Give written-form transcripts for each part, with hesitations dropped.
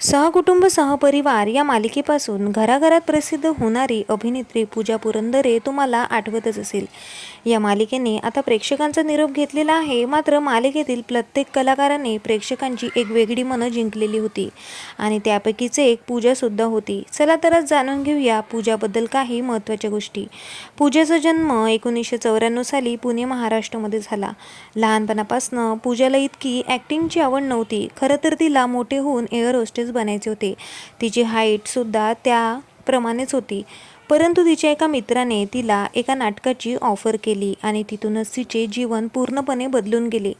सहकुटुंब सहपरिवार या मालिकेपासून घराघरात प्रसिद्ध होणारी अभिनेत्री पूजा पुरंदरे तुम्हाला आठवतच असेल। या मालिकेने आता प्रेक्षकांचा निरोप घेतलेला आहे। मात्र मालिकेतील प्रत्येक कलाकाराने प्रेक्षकांची एक वेगळी मनं जिंकलेली होती आणि त्यापैकीच एक पूजा सुद्धा होती। चला तर आज जाणून घेऊया पूजाबद्दल काही महत्त्वाच्या गोष्टी। पूजाचा जन्म 1994 साली पुणे महाराष्ट्रामध्ये झाला। लहानपणापासून पूजाला इतकी ॲक्टिंगची आवड नव्हती। खरं तर तिला मोठे होऊन एअर होस्टेस बनायचे होते। तिची हाईट सुद्धा त्याप्रमाणेच होती, परंतु तिच्या एका मित्राने तिला एका नाटकाची ऑफर केली आणि तिथूनच तिचे जीवन पूर्णपणे बदलून गेले।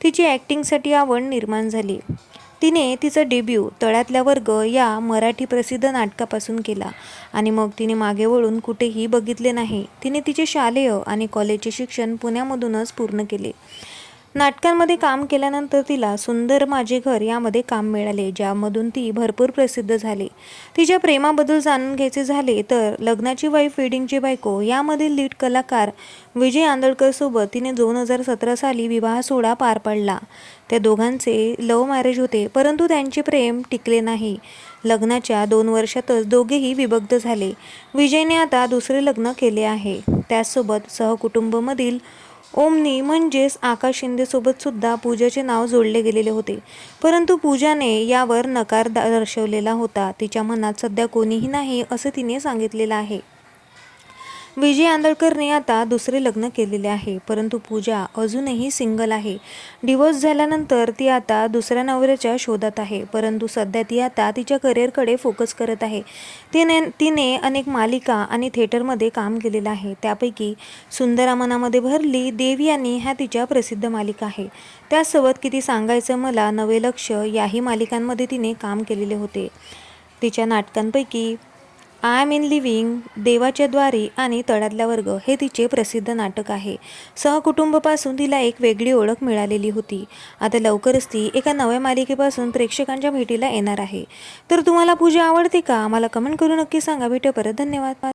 तिची ॲक्टिंगसाठी आवड निर्माण झाली। तिने तिचा डेब्यू तळ्यातला वर्ग या मराठी प्रसिद्ध नाटकापासून केला आणि मग तिने मागे वळून कुठेही बघितले नाही। तिने तिचे शालेय आणि कॉलेजचे शिक्षण पुण्यामधूनच पूर्ण केले। नाटकांमध्ये काम केल्यानंतर तिला सुंदर माझे घर यामध्ये काम मिळाले, ज्यामधून ती भरपूर प्रसिद्ध झाली। तिच्या प्रेमाबद्दल जाणून घ्यायचे झाले तर लग्नाची वाईफ वेडिंगची बायको यामधील लीड कलाकार विजय आंदळकर सोबत तिने 2017 साली विवाह सोहळा पार पाडला। त्या दोघांचे लव्ह मॅरेज होते, परंतु त्यांचे प्रेम टिकले नाही। लग्नाच्या 2 वर्षातच दोघेही विभक्त झाले। विजयने आता दुसरे लग्न केले आहे। त्याचसोबत सहकुटुंबमधील ओमनी म्हणजेच आकाश शिंदे सोबत सुद्धा पूजाचे नाव जोडले गेलेले होते, परंतु पूजाने यावर नकार दर्शवलेला होता। तिच्या मनात सध्या कोणीही नाही असं तिने सांगितलेलं आहे। विजय आंदळकरने आता दुसरे लग्न केलेले आहे, परंतु पूजा अजूनही सिंगल आहे। डिवोर्स झाल्यानंतर ती आता दुसऱ्या नवऱ्याच्या शोधात आहे, परंतु सध्या ती आता तिच्या करिअरकडे फोकस करत आहे। तिने अनेक मालिका आणि थिएटरमध्ये काम केलेलं आहे। त्यापैकी सुंदरा मनामध्ये भरली, देवयानी ह्या तिच्या प्रसिद्ध मालिका आहे। त्यासोबत किती सांगायचं मला, नवे लक्ष याही मालिकांमध्ये तिने काम केलेले होते। तिच्या नाटकांपैकी आय एम इन लिव्हिंग, देवाच्या द्वारी आणि तळ्यातला वर्ग हे तिचे प्रसिद्ध नाटक आहे। सहकुटुंबापासून तिला एक वेगळी ओळख मिळालेली होती। आता लवकरच ती एका नव्या मालिकेपासून प्रेक्षकांच्या भेटीला येणार आहे। तर तुम्हाला पूजा आवडते का? मला कमेंट करून नक्की सांगा। भेटूया परत, धन्यवाद।